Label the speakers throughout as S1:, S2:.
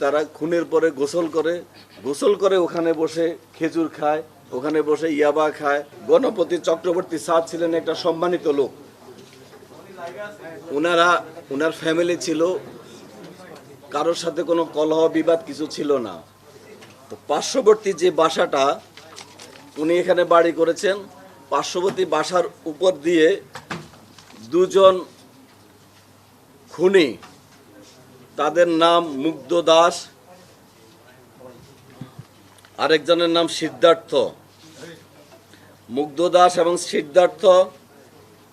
S1: তারা খুনের পরে গোসল করে ওখানে বসে খেজুর খায়, ওখানে বসে ইয়াবা খায়। গণপতি চক্রবর্তী স্যার ছিলেন একটা সম্মানিত লোক। ওনার ফ্যামিলি ছিল, কারোর সাথে কোনো কলহ বিবাদ কিছু ছিল না। তো পার্শ্ববর্তী যে বাসাটা উনি এখানে বাড়ি করেছেন, পার্শ্ববর্তী বাসার উপর দিয়ে দুজন খুনি, তাদের নাম মুগ্ধ দাস, আরেকজনের নাম সিদ্ধার্থ। মুগ্ধ দাস এবং সিদ্ধার্থ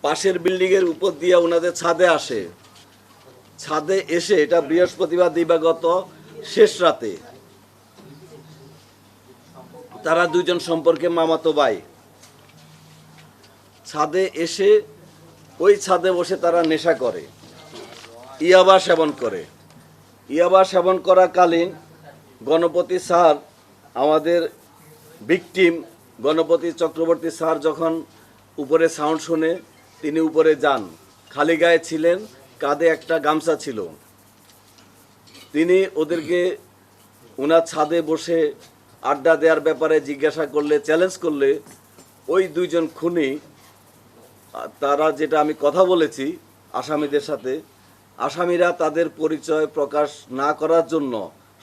S1: পাশের বিল্ডিংয়ের উপর দিয়ে ওনাদের ছাদে আসে। ছাদে এসে, এটা বৃহস্পতিবার দিবাগত শেষ রাতে, তারা দুজন সম্পর্কে মামাতো ভাই। ছাদে এসে ওই ছাদে বসে তারা নেশা করে, ইয়াবা সেবন করে। ইয়াবা সেবন করাকালীন গণপতি স্যার, আমাদের ভিকটিম গণপতি চক্রবর্তী স্যার যখন উপরে সাউন্ড শুনে তিনি উপরে যান। খালি গায়ে ছিলেন, কাঁধে একটা গামছা ছিল। তিনি ওদেরকে ওনার ছাদে বসে আড্ডা দেওয়ার ব্যাপারে জিজ্ঞাসা করলে, চ্যালেঞ্জ করলে, ওই দুইজন খুনি, তারা যেটা আমি কথা বলেছি আসামিদের সাথে, আসামিরা তাদের পরিচয় প্রকাশ না করার জন্য,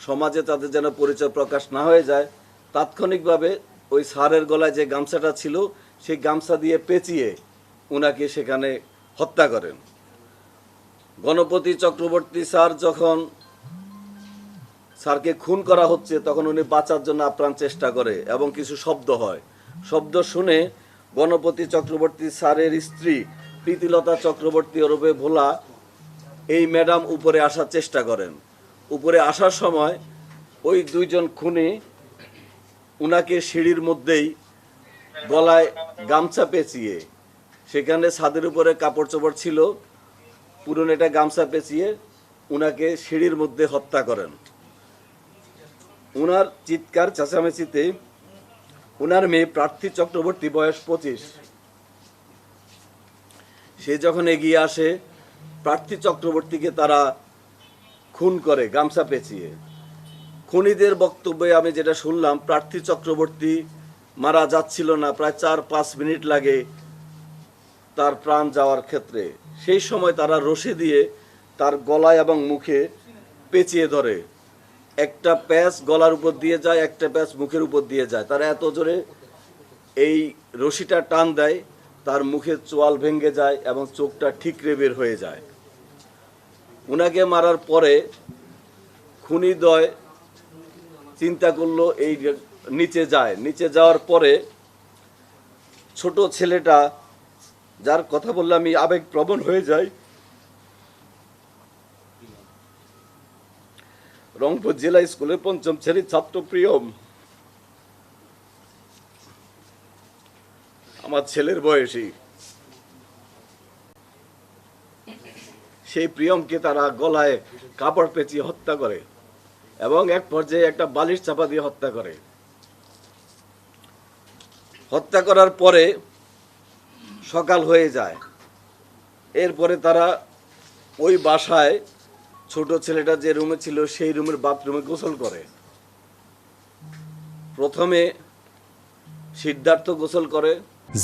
S1: সমাজে তাদের যেন পরিচয় প্রকাশ না হয়ে যায়, তাৎক্ষণিকভাবে ওই স্যারের গলায় যে গামছাটা ছিল সেই গামছা দিয়ে পেঁচিয়ে ওনাকে সেখানে হত্যা করেন। গণপতি চক্রবর্তী স্যার যখন স্যারকে খুন করা হচ্ছে তখন উনি বাঁচার জন্য আপ্রাণ চেষ্টা করে এবং কিছু শব্দ হয়। শব্দ শুনে গণপতি চক্রবর্তী স্যারের স্ত্রী প্রীতিলতা চক্রবর্তী ওরফে ভোলা, এই ম্যাডাম উপরে আসার চেষ্টা করেন। উপরে আসার সময় ওই দুইজন খুনি উনাকে সিঁড়ির মধ্যেই গলায় গামছা পেঁচিয়ে, সেখানে ছাদের উপরে কাপড় চোপড় ছিল, পুরনো একটা গামছা পেঁচিয়ে উনাকে সিঁড়ির মধ্যে হত্যা করেন। উনার চিৎকার চেঁচামেচিতে উনার মেয়ে প্রার্থী চক্রবর্তী, বয়স 25, সে যখন এগিয়ে আসে, প্রার্থী চক্রবর্তীকে তারা খুন করে গামছা পেঁচিয়ে। খুনিদের বক্তব্যে আমি যেটা শুনলাম, প্রার্থী চক্রবর্তী মারা যাচ্ছিল না, প্রায় 4-5 মিনিট লাগে তার প্রাণ যাওয়ার ক্ষেত্রে। সেই সময় তারা রশি দিয়ে তার গলায় এবং মুখে পেঁচিয়ে ধরে। একটা প্যাঁচ গলার উপর দিয়ে যায়, একটা প্যাঁচ মুখের উপর দিয়ে যায়। তারা এত জোরে এই রশিটা টান দেয়, তার মুখের চোয়াল ভেঙে যায় এবং চোখটা ঠিকরে বের হয়ে যায়। উনাকে মারার পরে খুনিদ্বয় চিন্তা করলো এই নিচে যায়। নিচে যাওয়ার পরে ছোট ছেলেটা, যার কথা বললে আমি আবেগপ্রবণ হয়ে যাই, রংপুর জেলা স্কুলের 5ম শ্রেণীর ছাত্র প্রিয়ম, আমার ছেলের বয়সী, সেই প্রিয়মকে তারা গলায় কাপড় পেঁচিয়ে হত্যা করে এবং এক পর্যায়ে একটা বালিশ চাপা দিয়ে হত্যা করে। হত্যা করার পরে সকাল হয়ে যায়। এরপরে তারা ওই বাসায় ছোট ছেলেটা যে রুমে ছিল সেই রুমের বাথরুমে গোসল করে। প্রথমে সিদ্ধার্থ গোসল করে।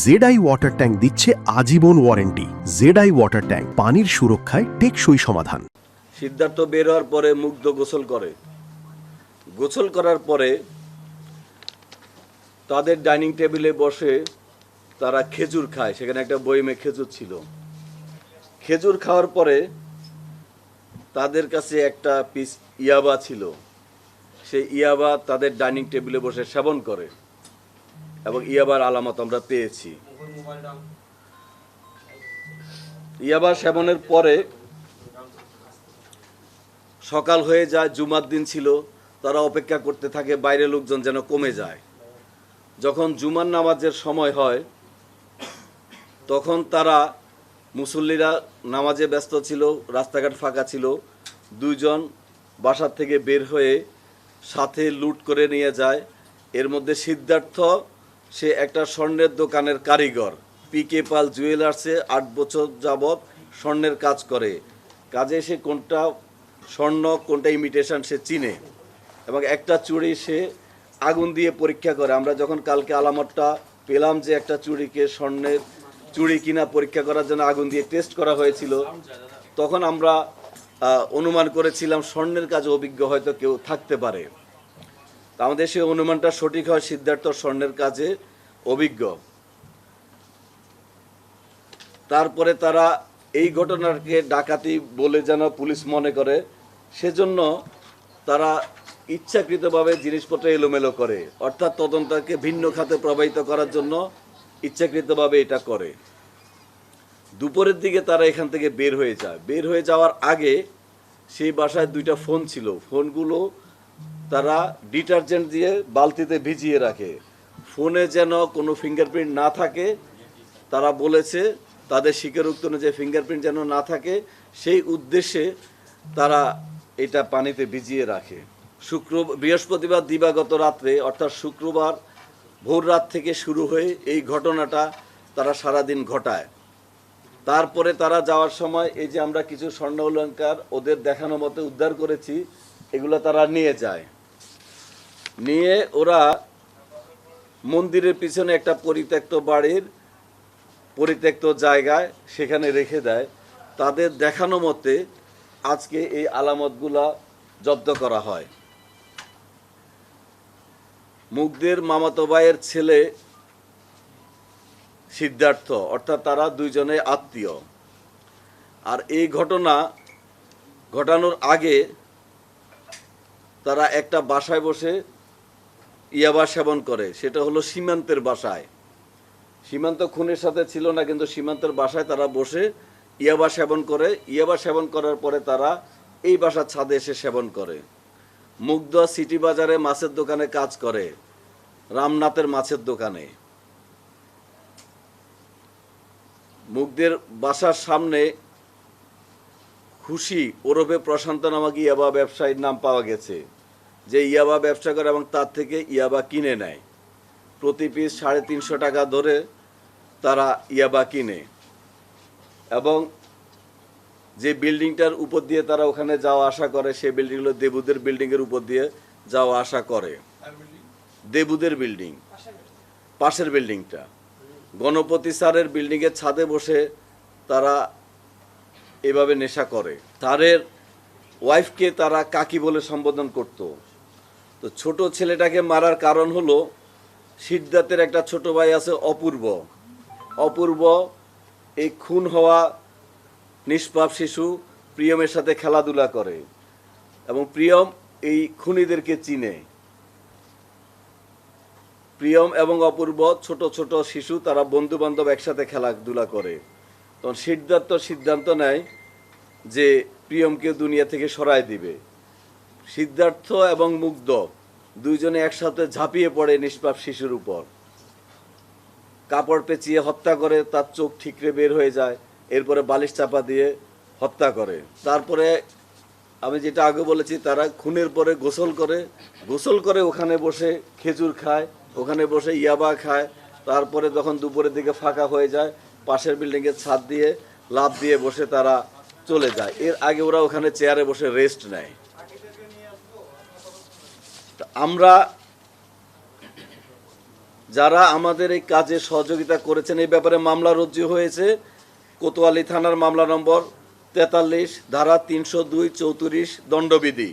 S2: জেডআই ওয়াটার ট্যাঙ্ক দিচ্ছে আজীবন ওয়ারেন্টি। জেডআই ওয়াটার ট্যাঙ্ক, পানির সুরক্ষায় টেকসই সমাধান।
S1: সিদ্ধার্থ বের হওয়ার পরে মুগ্ধ গোসল করে। গোসল করার পরে তাদের ডাইনিং টেবিলে বসে তারা খেজুর খায়। সেখানে একটা বইমে খেজুর ছিল। খেজুর খাওয়ার পরে তাদের কাছে একটা পিস ইয়াবা ছিল। সেই ইয়াবা তাদের ডাইনিং টেবিলে বসে সেবন করে এবং ইয়াবার আলামত আমরা পেয়েছি। ইয়াবা সেবনের পরে সকাল হয়ে যায়, জুমার দিন ছিল। তারা অপেক্ষা করতে থাকে বাইরে লোকজন যেন কমে যায়। যখন জুমার নামাজের সময় হয় তখন তারা, মুসল্লিরা নামাজে ব্যস্ত ছিল, রাস্তাঘাট ফাঁকা ছিল, দুইজন বাসার থেকে বের হয়ে সাথে লুট করে নিয়ে যায়। এর মধ্যে সিদ্ধার্থ, সে একটা স্বর্ণের দোকানের কারিগর, পিকে পাল জুয়েলার্সে 8 বছর যাবৎ স্বর্ণের কাজ করে। কাজে সে কোনটা স্বর্ণ কোনটা ইমিটেশন সে চিনে, এবং একটা চুড়ি সে আগুন দিয়ে পরীক্ষা করে। আমরা যখন কালকে আলামতটা পেলাম যে একটা চুড়িকে স্বর্ণের চুড়ি কিনা পরীক্ষা করার জন্য আগুন দিয়ে টেস্ট করা হয়েছিল, তখন আমরা অনুমান করেছিলাম স্বর্ণের কাজে অভিজ্ঞ হয়তো কেউ থাকতে পারে। তা আমাদের সেই অনুমানটা সঠিক হয়, সিদ্ধার্থ স্বর্ণের কাজে অভিজ্ঞ। তারপরে তারা এই ঘটনাকে ডাকাতি বলে যেন পুলিশ মনে করে, সেজন্য তারা ইচ্ছাকৃতভাবে জিনিসপত্র এলোমেলো করে, অর্থাৎ তদন্তকে ভিন্ন খাতে প্রবাহিত করার জন্য ইচ্ছাকৃতভাবে এটা করে। দুপুরের দিকে তারা এখান থেকে বের হয়ে যায়। বের হয়ে যাওয়ার আগে সেই বাসায় 2টা ফোন ছিল, ফোনগুলো তারা ডিটারজেন্ট দিয়ে বালতিতে ভিজিয়ে রাখে, ফোনে যেন কোনো ফিঙ্গারপ্রিন্ট না থাকে। তারা বলেছে তাদের স্বীকারোক্তি অনুযায়ী ফিঙ্গারপ্রিন্ট যেন না থাকে, সেই উদ্দেশ্যে তারা এটা পানিতে ভিজিয়ে রাখে। বৃহস্পতিবার দিবাগত রাত্রে, অর্থাৎ শুক্রবার ভোর রাত থেকে শুরু হয়ে এই ঘটনাটা তারা সারাদিন ঘটায়। তারপরে তারা যাওয়ার সময় এই যে আমরা কিছু স্বর্ণ অলংকার ওদের দেখানো মতো উদ্ধার করেছি, এগুলো তারা নিয়ে যায়। নিয়ে ওরা মন্দিরের পিছনে একটা পরিত্যক্ত বাড়ির পরিত্যক্ত জায়গায় সেখানে রেখে দেয়। তাদের দেখানো মতে আজকে এই আলামতগুলা জব্দ করা হয়। মুগ্ধের মামাতো ভাইয়ের ছেলে সিদ্ধার্থ, অর্থাৎ তারা দুইজনে আত্মীয়। আর এই ঘটনা ঘটানোর আগে তারা একটা বাসায় বসে ইয়াবা সেবন করে, সেটা হলো সীমান্তের বাসায়। সীমান্ত খুনের সাথে ছিল না, কিন্তু সীমান্তের বাসায় তারা বসে ইয়াবা সেবন করে। ইয়াবা সেবন করার পরে তারা এই বাসার ছাদে এসে সেবন করে। মুগ্ধ সিটি বাজারে মাছের দোকানে কাজ করে, রামনাথের মাছের দোকানে। মুগ্ধের বাসার সামনে খুশি ওরফে প্রশান্ত নামক ইয়াবা ব্যবসায়ীর নাম পাওয়া গেছে, যে ইয়াবা ব্যবসা করে এবং তার থেকে ইয়াবা কিনে নেয়। প্রতি পিস 350 টাকা ধরে তারা ইয়াবা কিনে, এবং যে বিল্ডিংটার উপর দিয়ে তারা ওখানে যাওয়া আসা করে, সেই বিল্ডিং হলো দেবুদের বিল্ডিংয়ের উপর দিয়ে যাওয়া আসা করে। দেবুদের বিল্ডিং, পাশের বিল্ডিংটা গণপতি স্যারের বিল্ডিংয়ের ছাদে বসে তারা এভাবে নেশা করে। স্যারের ওয়াইফকে তারা কাকি বলে সম্বোধন করত। তো ছোট ছেলেটাকে মারার কারণ হলো সিদ্ধার্থের একটা ছোট ভাই আছে অপূর্ব। অপূর্ব এই খুন হওয়া নিষ্পাপ শিশু প্রিয়মের সাথে খেলাধুলা করে, এবং প্রিয়ম এই খুনিদেরকে চিনে। প্রিয়ম এবং অপূর্ব ছোট ছোট শিশু, তারা বন্ধু বান্ধব একসাথে খেলাধুলা করে। তখন সিদ্ধার্থ সিদ্ধান্ত নেয় যে প্রিয়মকে দুনিয়া থেকে সরায় দিবে। সিদ্ধার্থ এবং মুগ্ধ দুইজনে একসাথে ঝাঁপিয়ে পড়ে নিষ্পাপ শিশুর উপর, কাপড় পেঁচিয়ে হত্যা করে, তার চোখ ঠিকরে বের হয়ে যায়। এরপরে বালিশ চাপা দিয়ে হত্যা করে। তারপরে আমি যেটা আগে বলেছি, তারা খুনের পরে গোসল করে ওখানে বসে খেজুর খায়, ওখানে বসে ইয়াবা খায়। তারপরে যখন দুপুরের দিকে ফাঁকা হয়ে যায়, পাশের বিল্ডিংয়ের ছাদ দিয়ে লাফ দিয়ে বসে তারা চলে যায়। এর আগে ওরা ওখানে চেয়ারে বসে রেস্ট নেয়। আমরা যারা আমাদের এই কাজে সহযোগিতা করেছেন, এই ব্যাপারে মামলা রুজু হয়েছে। কোতোয়ালি থানার মামলা নম্বর 43 ধারা 302-34 দণ্ডবিধি।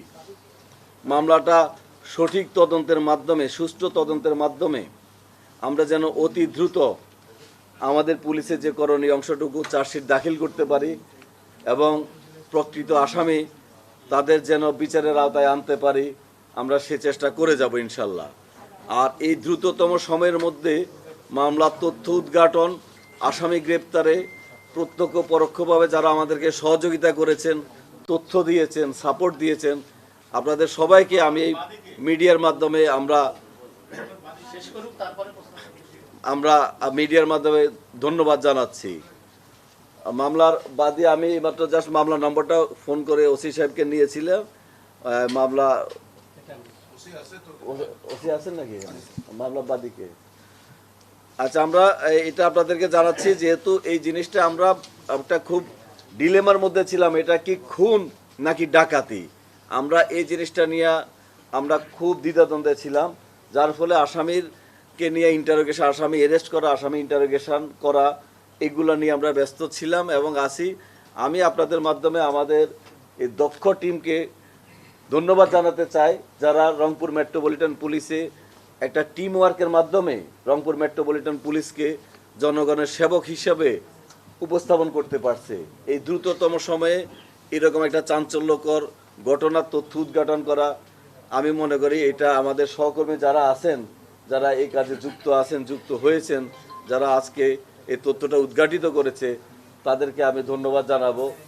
S1: মামলাটা সঠিক তদন্তের মাধ্যমে, সুষ্ঠু তদন্তের মাধ্যমে আমরা যেন অতি দ্রুত আমাদের পুলিশের যে করণীয় অংশটুকু চার্জশিট দাখিল করতে পারি, এবং প্রকৃত আসামি তাদের যেন বিচারের আওতায় আনতে পারি, আমরা সে চেষ্টা করে যাব ইনশাল্লাহ। আর এই দ্রুততম সময়ের মধ্যে মামলার তথ্য উদ্ঘাটন, আসামি গ্রেপ্তারে প্রত্যক্ষ পরোক্ষভাবে যারা আমাদেরকে সহযোগিতা করেছেন, তথ্য দিয়েছেন, সাপোর্ট দিয়েছেন, আপনাদের সবাইকে আমি এই মিডিয়ার মাধ্যমে মিডিয়ার মাধ্যমে ধন্যবাদ জানাচ্ছি। মামলার বাদী আমি মাত্র জাস্ট মামলা নম্বরটা ফোন করে ওসি সাহেবকে নিয়েছিলাম। মামলা ওসি আছেন নাকি এখানে মামলা বাদীকে? আচ্ছা, আমরা এটা আপনাদেরকে জানাচ্ছি, যেহেতু এই জিনিসটা আমরা একটা খুব ডিলেমার মধ্যে ছিলাম, এটা কি খুন নাকি ডাকাতি, আমরা এই জিনিসটা নিয়ে আমরা খুব দ্বিধাদ্বন্দ্বে ছিলাম, যার ফলে আসামিরকে নিয়ে ইন্টারোগেশন, আসামি অ্যারেস্ট করা, আসামি ইন্টারোগেশন করা, এগুলো নিয়ে আমরা ব্যস্ত ছিলাম এবং আছি। আমি আপনাদের মাধ্যমে আমাদের এই দক্ষ টিমকে ধন্যবাদ জানাতে চাই, যারা রংপুর মেট্রোপলিটন পুলিশে একটা টিম ওয়ার্কের মাধ্যমে রংপুর মেট্রোপলিটন পুলিশকে জনগণের সেবক হিসেবে উপস্থাপন করতে পারছে। এই দ্রুততম সময়ে এরকম একটা চাঞ্চল্যকর ঘটনার তথ্য উদ্ঘাটন করা, আমি মনে করি এটা আমাদের সহকর্মী যারা আছেন, যারা এই কাজে যুক্ত আছেন, যুক্ত হয়েছেন, যারা আজকে এই তথ্যটা উদ্ঘাটিত করেছে, তাদেরকে আমি ধন্যবাদ জানাবো।